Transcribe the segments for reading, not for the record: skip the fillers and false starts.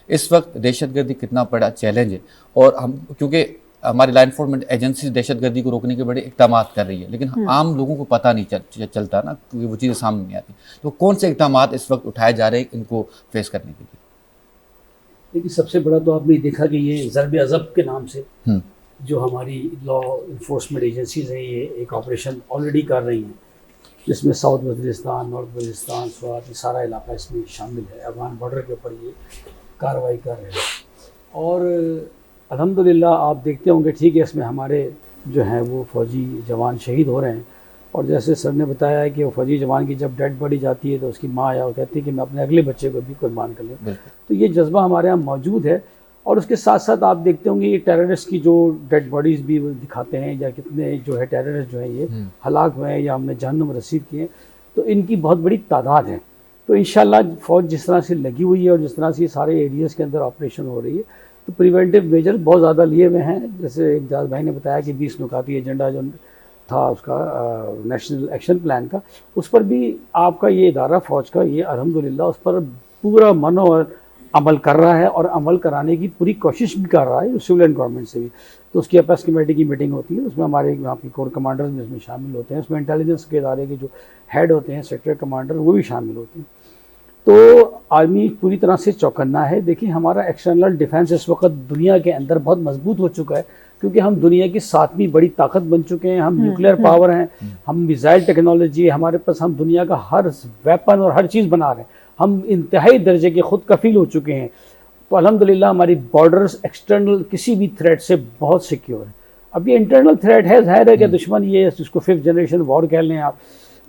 اس وقت دہشت گردی کتنا بڑا چیلنج ہے، اور ہم کیونکہ ہماری لا انفورسمنٹ ایجنسی دہشت گردی کو روکنے کے بڑے اقدامات کر رہی ہے، لیکن عام لوگوں کو پتہ نہیں چلتا نا، کیونکہ وہ چیزیں سامنے نہیں آتی. تو کون سے اقدامات اس وقت اٹھائے جا رہے ہیں ان کو فیس کرنے کے لیے؟ لیکن سب سے بڑا تو آپ نے دیکھا کہ یہ ضرب عضب کے نام سے جو ہماری لا انفورسمنٹ ایجنسیز ہیں یہ ایک آپریشن آلریڈی کر رہی ہیں، جس میں ساؤتھ وزیرستان، نارتھ وزیرستان، سوات، یہ سارا علاقہ اس میں شامل ہے. افغان بارڈر کے اوپر یہ کارروائی کر رہے ہیں، اور الحمدللہ آپ دیکھتے ہوں گے ٹھیک ہے اس میں ہمارے جو ہیں وہ فوجی جوان شہید ہو رہے ہیں. اور جیسے سر نے بتایا ہے کہ وہ فوجی جوان کی جب ڈیڈ باڈی جاتی ہے تو اس کی ماں یا وہ کہتی ہے کہ میں اپنے اگلے بچے کو بھی قربان کر لوں. تو یہ جذبہ ہمارے یہاں موجود ہے. اور اس کے ساتھ ساتھ آپ دیکھتے ہوں گے یہ ٹیررسٹ کی جو ڈیڈ باڈیز بھی وہ دکھاتے ہیں، یا کتنے جو ہے ٹیررسٹ جو ہیں یہ ہلاک ہوئے ہیں یا ہم نے جہنم رسید کیے ہیں، تو ان کی بہت بڑی تعداد ہے. تو انشاءاللہ فوج جس طرح سے لگی ہوئی ہے اور جس طرح سے یہ سارے ایریاز کے اندر آپریشن ہو رہی ہے، تو پریونٹیو میجر بہت زیادہ لیے ہوئے ہیں. جیسے امتیاز بھائی نے بتایا کہ 20 نکاتی ایجنڈا جو تھا اس کا نیشنل ایکشن پلان کا، اس پر بھی آپ کا یہ ادارہ فوج کا یہ الحمدللہ اس پر پورا من اور عمل کر رہا ہے، اور عمل کرانے کی پوری کوشش بھی کر رہا ہے سول اینڈ گورنمنٹ سے بھی. تو اس کی اپیس کمیٹی کی میٹنگ ہوتی ہے، اس میں ہمارے یہاں کی کور کمانڈرز بھی اس میں شامل ہوتے ہیں، اس میں انٹیلیجنس کے ادارے کے جو ہیڈ ہوتے ہیں سیکٹر کمانڈر وہ بھی شامل ہوتے ہیں. تو آرمی پوری طرح سے چوکنا ہے. دیکھیں ہمارا ایکسٹرنل ڈیفینس اس وقت دنیا کے اندر بہت مضبوط ہو چکا ہے، کیونکہ ہم دنیا کی 7ویں بڑی طاقت بن چکے ہیں. ہم نیوکلیئر پاور ہیں، ہم میزائل ٹیکنالوجی ہے ہمارے پاس، ہم دنیا کا ہر ویپن اور ہر چیز بنا رہے ہیں، ہم انتہائی درجے کے خود کفیل ہو چکے ہیں. تو الحمدللہ ہماری بارڈرز ایکسٹرنل کسی بھی تھریٹ سے بہت سیکیور ہے. اب یہ انٹرنل تھریٹ ہے، ظاہر ہے کہ دشمن یہ جس کو 5th جنریشن وار کہہ لیں آپ،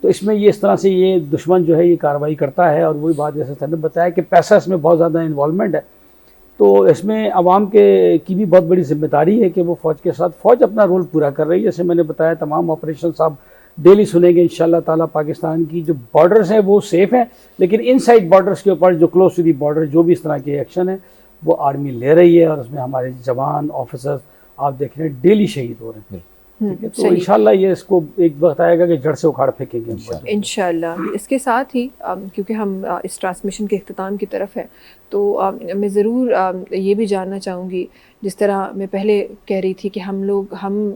تو اس میں یہ اس طرح سے یہ دشمن جو ہے یہ کارروائی کرتا ہے. اور وہی بات جیسے سر نے بتایا کہ پیسہ اس میں بہت زیادہ انوالومنٹ ہے، تو اس میں عوام کی بھی بہت بڑی ذمہ داری ہے کہ وہ فوج کے ساتھ فوج اپنا رول پورا کر رہی ہے. جیسے میں نے بتایا تمام آپریشنز آپ ڈیلی سنیں گے انشاءاللہ تعالیٰ. پاکستان کی جو بارڈرز ہیں وہ سیف ہیں، لیکن ان سائڈ بارڈرز کے اوپر جو کلوز ٹو دی بارڈر جو بھی اس طرح کے ایکشن ہیں وہ آرمی لے رہی ہے، اور اس میں ہمارے جوان آفیسرز آپ دیکھ رہے ہیں ڈیلی شہید ہو رہے ہیں. تو انشاءاللہ یہ اس کو ایک وقت آئے گا کہ جڑ سے اکھاڑ پھینکیں گے انشاءاللہ. اس کے ساتھ ہی کیونکہ ہم اس ٹرانسمیشن کے اختتام کی طرف ہے، تو میں ضرور یہ بھی جاننا چاہوں گی، جس طرح میں پہلے کہہ رہی تھی کہ ہم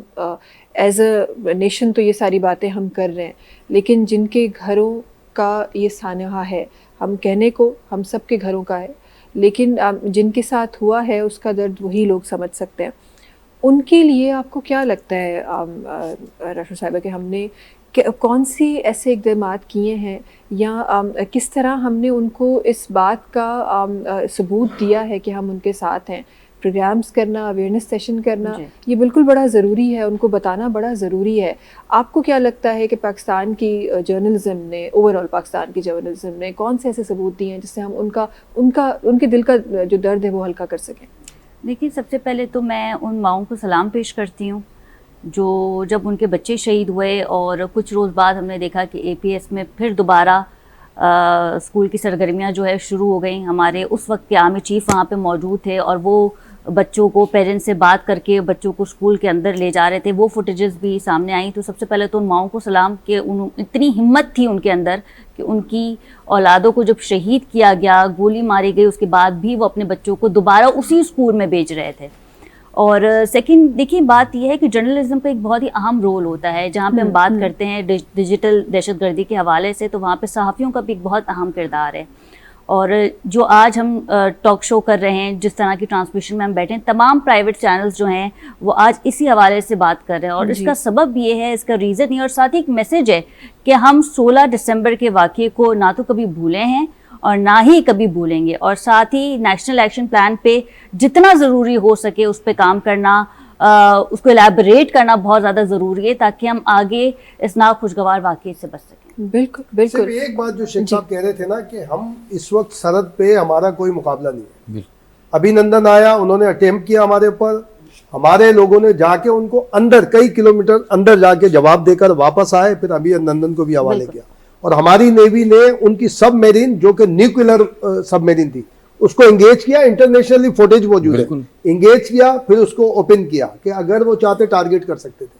ایز اے نیشن تو یہ ساری باتیں ہم کر رہے ہیں، لیکن جن کے گھروں کا یہ سانحہ ہے، ہم کہنے کو ہم سب کے گھروں کا ہے، لیکن جن کے ساتھ ہوا ہے اس کا درد وہی لوگ سمجھ سکتے ہیں. ان کے لیے آپ کو کیا لگتا ہے راشد صاحبہ کہ ہم نے کون سی ایسے اقدامات کیے ہیں، یا کس طرح ہم نے ان کو اس بات کا ثبوت دیا ہے کہ ہم ان کے ساتھ ہیں؟ پروگرامز کرنا، اویئرنیس سیشن کرنا یہ بالکل بڑا ضروری ہے، ان کو بتانا بڑا ضروری ہے. آپ کو کیا لگتا ہے کہ پاکستان کی جرنلزم نے، اوور آل پاکستان کی جرنلزم نے کون سے ایسے ثبوت دیے ہیں جس سے ہم ان کے دل کا جو درد ہے وہ ہلکا کر سکیں؟ دیکھیے سب سے پہلے تو میں ان ماؤں کو سلام پیش کرتی ہوں جو جب ان کے بچے شہید ہوئے، اور کچھ روز بعد ہم نے دیکھا کہ اے پی ایس میں پھر دوبارہ اسکول کی سرگرمیاں جو ہے شروع ہو گئیں. ہمارے اس وقت کے آرمی چیف وہاں پہ موجود تھے، اور وہ بچوں کو پیرنٹس سے بات کر کے بچوں کو اسکول کے اندر لے جا رہے تھے. وہ فوٹیجز بھی سامنے آئیں. تو سب سے پہلے تو ان ماؤں کو سلام کہ اتنی ہمت تھی ان کے اندر کہ ان کی اولادوں کو جب شہید کیا گیا، گولی ماری گئی، اس کے بعد بھی وہ اپنے بچوں کو دوبارہ اسی اسکول میں بھیج رہے تھے. اور سیکنڈ دیکھیے بات یہ ہے کہ جرنلزم کا ایک بہت ہی اہم رول ہوتا ہے. جہاں پہ ہم بات کرتے ہیں ڈیجیٹل دہشت گردی کے حوالے سے، تو وہاں پہ صحافیوں کا بھی ایک بہت اہم کردار ہے. اور جو آج ہم ٹاک شو کر رہے ہیں، جس طرح کی ٹرانسمیشن میں ہم بیٹھے ہیں، تمام پرائیویٹ چینلز جو ہیں وہ آج اسی حوالے سے بات کر رہے ہیں. اور اس کا سبب یہ ہے، اس کا ریزن یہ، اور ساتھ ہی ایک میسج ہے کہ ہم 16 دسمبر کے واقعے کو نہ تو کبھی بھولے ہیں اور نہ ہی کبھی بھولیں گے. اور ساتھ ہی نیشنل ایکشن پلان پہ جتنا ضروری ہو سکے اس پہ کام کرنا، اس کو الیبوریٹ کرنا بہت زیادہ ضروری ہے، تاکہ ہم آگے اس ناخوشگوار واقعے سے بچ سکیں. بالکل بالکل. ایک بات جو شیخ صاحب کہہ رہے تھے نا کہ ہم اس وقت سرحد پہ ہمارا کوئی مقابلہ نہیں ہے. ابھی نندن آیا، انہوں نے اٹیمپٹ کیا ہمارے اوپر، ہمارے لوگوں نے جا کے ان کو اندر کئی کلومیٹر اندر جا کے جواب دے کر واپس آئے. پھر ابھی نندن کو بھی حوالے کیا. اور ہماری نیوی نے ان کی سب میرین جو کہ نیوکلر سب میرین تھی اس کو انگیج کیا. انٹرنیشنلی فوٹیج موجود ہے، انگیج کیا، پھر اس کو اوپن کیا کہ اگر وہ چاہتے ٹارگیٹ کر سکتے تھے.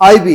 IB,